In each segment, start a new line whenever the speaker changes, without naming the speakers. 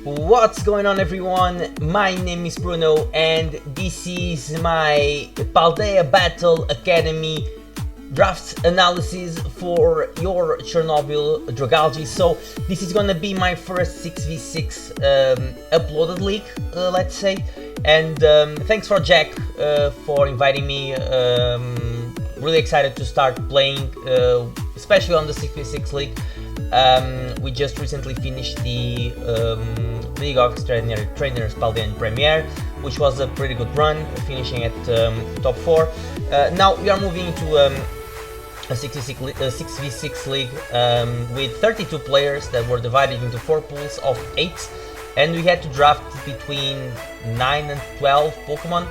What's going on, everyone? My name is Bruno and this is my Paldea Battle Academy draft analysis for your Chernobyl Dragalgy. So this is gonna be my first 6v6 uploaded league, let's say. And thanks for Jack for inviting me. Really excited to start playing, especially on the 6v6 league. We just recently finished the League of Extraordinary Trainers Paldean Premier, which was a pretty good run, finishing at top 4. Now we are moving into a 6v6 league with 32 players that were divided into 4 pools of 8, and we had to draft between 9 and 12 Pokemon.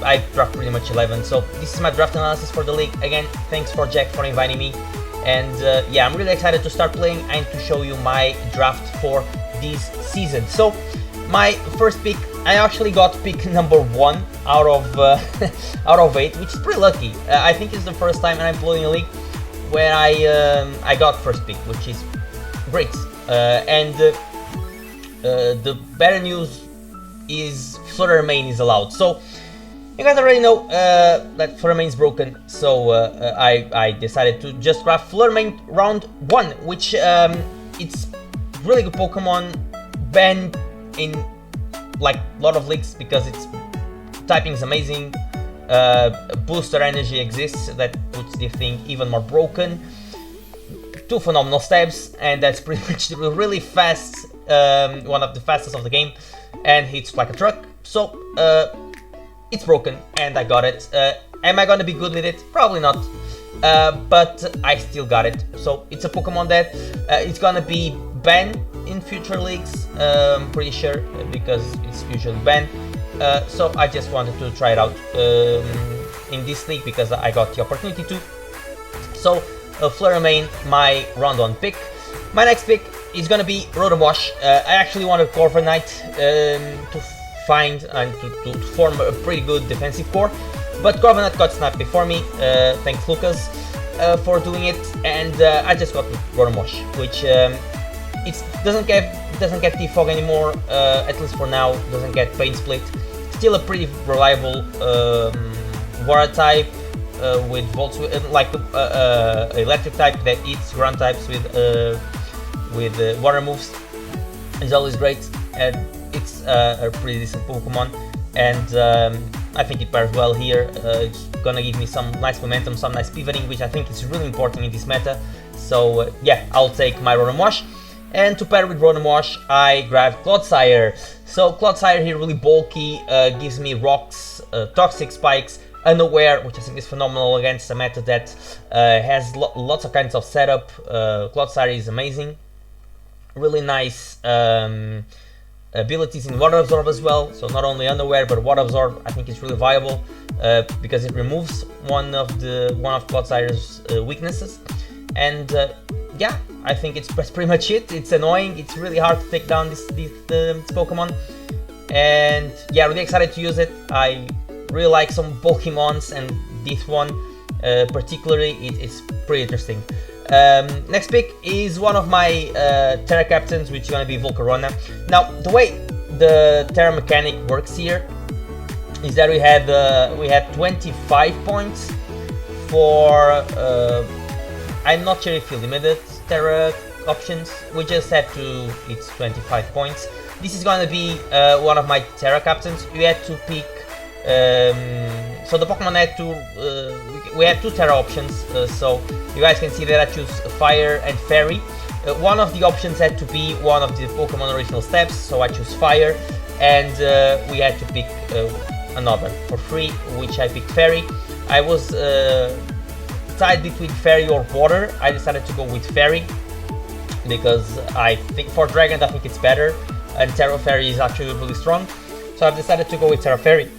I dropped pretty much 11. So this is my draft analysis for the league. Again, thanks for Jack for inviting me, and yeah, I'm really excited to start playing and to show you my draft for this season. So my first pick, I actually got pick number 1 out of out of 8, which is pretty lucky. I think it's the first time I'm playing a league where I got first pick, which is great. The better news is Flutter main is allowed. So you guys already know that Flutter main is broken, so I decided to just grab Flutter main round 1, which it's really good Pokemon, banned in like a lot of leagues because its typing is amazing. Booster energy exists that puts the thing even more broken. 2 phenomenal stabs, and that's pretty much really fast, one of the fastest of the game, and hits like a truck. So it's broken and I got it. Am I gonna be good with it? Probably not, but I still got it. So it's a Pokemon that it's gonna be banned in future leagues, I'm pretty sure, because it's usually banned. So I just wanted to try it out in this league because I got the opportunity to. So Flutter main, my round 1 pick. My next pick is gonna be Rotom-Wash. I actually wanted Corviknight to find and to form a pretty good defensive core, but Corviknight got snapped before me. Thanks Lucas for doing it, and I just got Rotom-Wash, which it doesn't get T-Fog anymore, at least for now. Doesn't get Pain Split. Still a pretty reliable water type. With Volt, like electric type that eats ground types with water moves, is always great, and it's a pretty decent Pokemon, and I think it pairs well here. It's gonna give me some nice momentum, some nice pivoting, which I think is really important in this meta. So yeah, I'll take my Rotom-Wash. And to pair with Rotom-Wash, I grabbed Clodsire. So Clodsire here, really bulky, gives me rocks, toxic spikes, unaware, which I think is phenomenal against a meta that has lots of kinds of setup. Clodsire is amazing. Really nice abilities in Water Absorb as well. So not only unaware, but Water Absorb I think is really viable because it removes one of Clodsire's weaknesses. And yeah, I think that's pretty much it. It's annoying. It's really hard to take down this Pokemon, and yeah, really excited to use it. I really like some Pokemons, and this one particularly, it's pretty interesting. Next pick is one of my Terra Captains, which is going to be Volcarona. Now, the way the Terra mechanic works here is that we had 25 points for I'm not sure if you limited Terra options. We just had to, it's 25 points. This is going to be one of my Terra Captains. You had to pick. So the Pokemon had to, we had 2 Terra options, so you guys can see that I choose Fire and Fairy. One of the options had to be one of the Pokemon original steps, so I choose Fire, and we had to pick another for free, which I picked Fairy. I was tied between Fairy or Water. I decided to go with Fairy because I think for Dragons I think it's better, and Terra Fairy is actually really strong, so I've decided to go with Terra Fairy.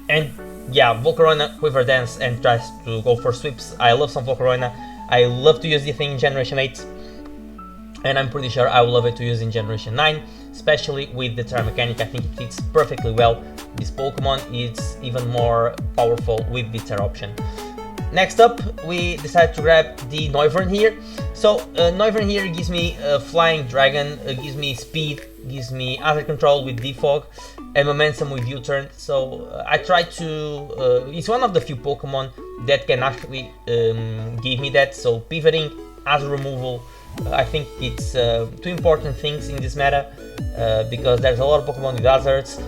And yeah, Volcarona, Quiver Dance, and tries to go for sweeps. I love some Volcarona. I love to use the thing in Generation 8, and I'm pretty sure I will love it to use in Generation 9, especially with the Terra mechanic. I think it fits perfectly well. This Pokemon is even more powerful with the Terra option. Next up, we decided to grab the Noivern here. So Noivern here gives me Flying Dragon, gives me speed, gives me other control with Defog, and momentum with U-turn. So I tried to, it's one of the few Pokemon that can actually give me that. So pivoting, other removal, I think it's two important things in this meta, because there's a lot of Pokemon with hazards.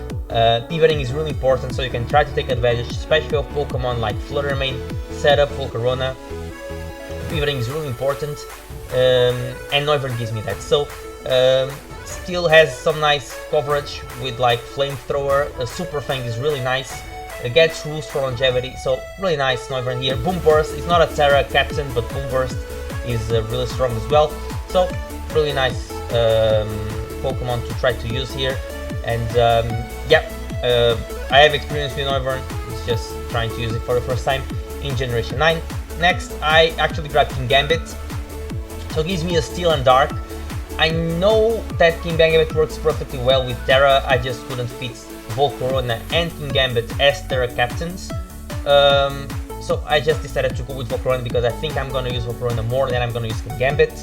Pivoting is really important, so you can try to take advantage, especially of Pokemon like Flutter main, Setup, Volcarona. Pivoting is really important, and Noivern gives me that. So still has some nice coverage with like Flamethrower. Super Fang is really nice. Gets rules for longevity, so really nice Noivern here. Boom Burst is not a Terra captain, but Boom Burst is really strong as well. So really nice Pokemon to try to use here. And yeah, I have experience with Noivern. It's just trying to use it for the first time in Generation 9. Next, I actually grabbed King Gambit. So it gives me a Steel and Dark. I know that King Gambit works perfectly well with Terra. I just couldn't fit Volcarona and King Gambit as Terra captains. So I just decided to go with Volcarona because I think I'm going to use Volcarona more than I'm going to use King Gambit.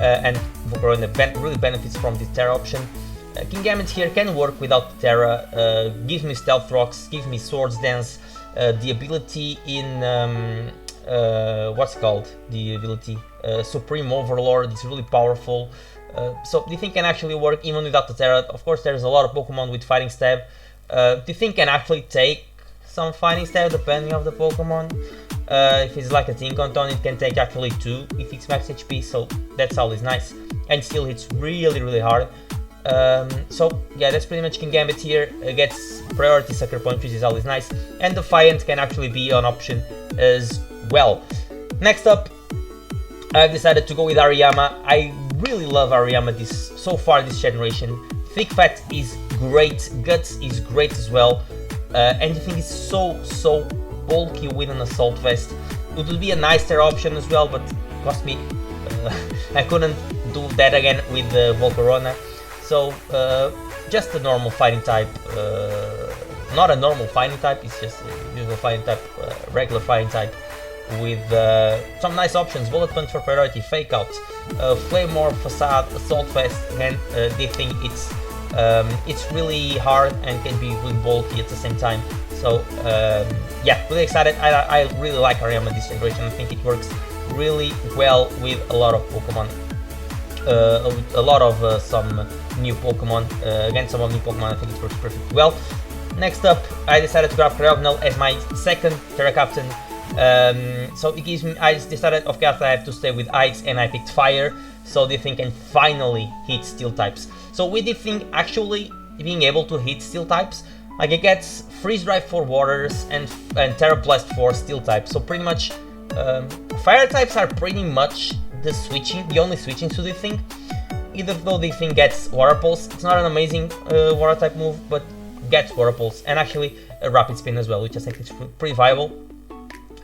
And Volcarona really benefits from the Terra option. King Gambit here can work without Terra, gives me Stealth Rocks, gives me Swords Dance, the ability in, what's called, the ability, Supreme Overlord is really powerful. So the thing can actually work even without the Terra. Of course there's a lot of Pokemon with Fighting Stab. The thing can actually take some Fighting Stab depending on the Pokemon. If it's like a Tinkaton, it can take actually 2 if it's max HP, so that's always nice. And still hits really hard. So yeah, that's pretty much King Gambit here. Gets priority Sucker Punch, which is always nice, and Defiant can actually be an option as well. Next up, I've decided to go with Ariyama. I really love Ariyama so far this generation. Thick Fat is great, Guts is great as well, and the thing is so bulky with an Assault Vest. It would be a nice Terra option as well, but cost me. I couldn't do that again with Volcarona. So just a normal fighting type, not a normal fighting type, it's just a usual fighting type, regular fighting type with some nice options. Bullet Punch for priority, Fake Out, Flame Orb, Facade, Assault Vest, and they think it's really hard and can be really bulky at the same time. So yeah, really excited. I really like Ariyama this generation. I think it works really well with a lot of Pokemon. A lot of some new Pokemon. Again, some of new Pokemon, I think it works perfectly well. Next up, I decided to grab Cryogonal as my second Terra Captain. So it gives me, I decided, of course, I have to stay with Ice, and I picked Fire, so the thing can finally hit Steel types. So with the thing actually being able to hit Steel types, like it gets Freeze Drive for Waters and Terra Blast for Steel types. So pretty much, Fire types are pretty much the only switching to the thing. Even though the thing gets Water Pulse, it's not an amazing Water type move, but gets Water Pulse, and actually a Rapid Spin as well, which I think is pretty viable.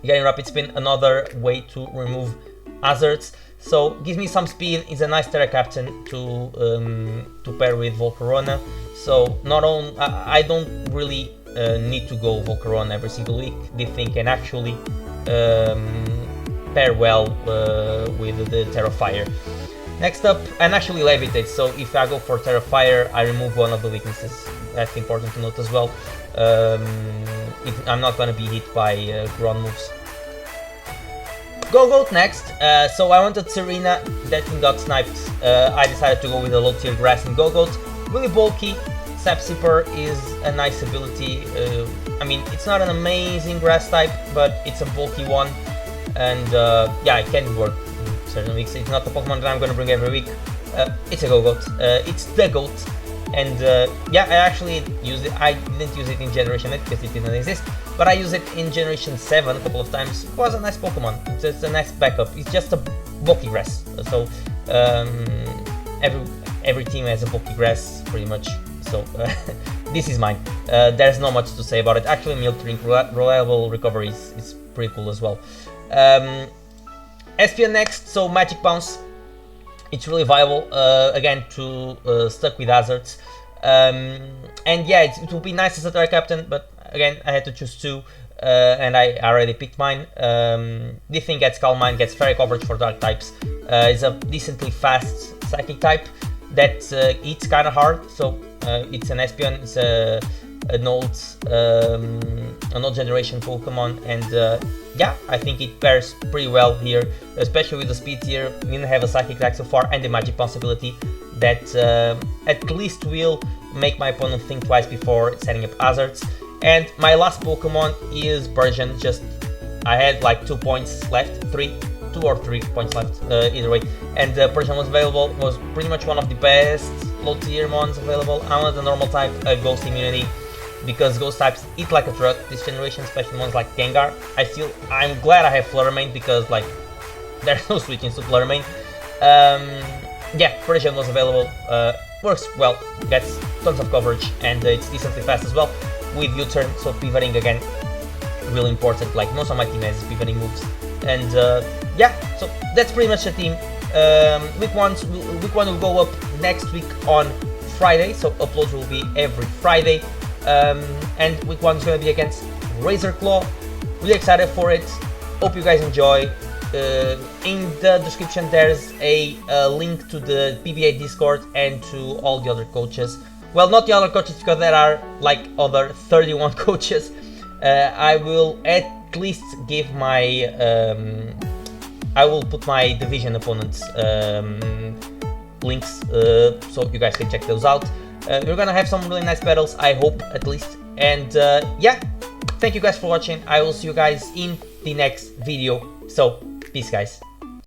Getting Rapid Spin, another way to remove hazards. So gives me some speed. It's a nice Terra Captain to pair with Volcarona. So not only I don't really need to go Volcarona every single week. The thing can actually pair well with the Terra Fire. Next up, and actually Levitate, so if I go for Terra Fire, I remove one of the weaknesses. That's important to note as well. I'm not gonna be hit by ground moves. Go-Goat next. So I wanted Serena, that thing got sniped. I decided to go with a low tier grass in Go-Goat. Really bulky. Sap Sipper is a nice ability. I mean, it's not an amazing grass type, but it's a bulky one. And yeah, it can work in certain weeks. It's not the Pokemon that I'm gonna bring every week. It's a Go-Goat. It's the Goat. And yeah, I actually used it. I didn't use it in Generation 8 because it didn't exist, but I used it in Generation 7 a couple of times. It was a nice Pokemon. It's a nice backup. It's just a bulky grass. So every team has a bulky grass pretty much. So this is mine. There's not much to say about it. Actually, Milk Drink, reliable recovery is pretty cool as well. Espion next. So Magic Bounce. It's really viable, again, to stuck with hazards. And yeah, it will be nice as a Terra Captain, but again, I had to choose two. and I already picked mine. This thing gets Calm Mind, gets fairy coverage for dark types. It's a decently fast psychic type that hits kind of hard, so it's an Espion, it's an old generation Pokemon, and yeah, I think it pairs pretty well here, especially with the speed tier. We didn't have a psychic attack so far, and the magic possibility that at least will make my opponent think twice before setting up hazards. And my last Pokemon is Persian. Just I had like 2 points left, 2 or 3 points left, either way, and Persian was available, was pretty much one of the best low tier mons available. I wanted a normal type, a ghost immunity, because ghost types eat like a truck this generation, especially ones like Gengar. I'm glad I have Flutter Mane, because like there's no switching to Flutter Mane. Yeah, Persian was available, works well, gets tons of coverage, and it's decently fast as well with U-turn, so pivoting again really important. Like most of my team has pivoting moves, and yeah, so that's pretty much the team. Week one will go up next week on Friday, so uploads will be every Friday, and week 1 is going to be against Razor Claw. Really excited for it, hope you guys enjoy. In the description there's a link to the PBA Discord and to all the other coaches. Well, not the other coaches, because there are like other 31 coaches. I will at least give my I will put my division opponents links, so you guys can check those out. We're gonna have some really nice battles, I hope, at least. And yeah, thank you guys for watching. I will see you guys in the next video. So peace, guys.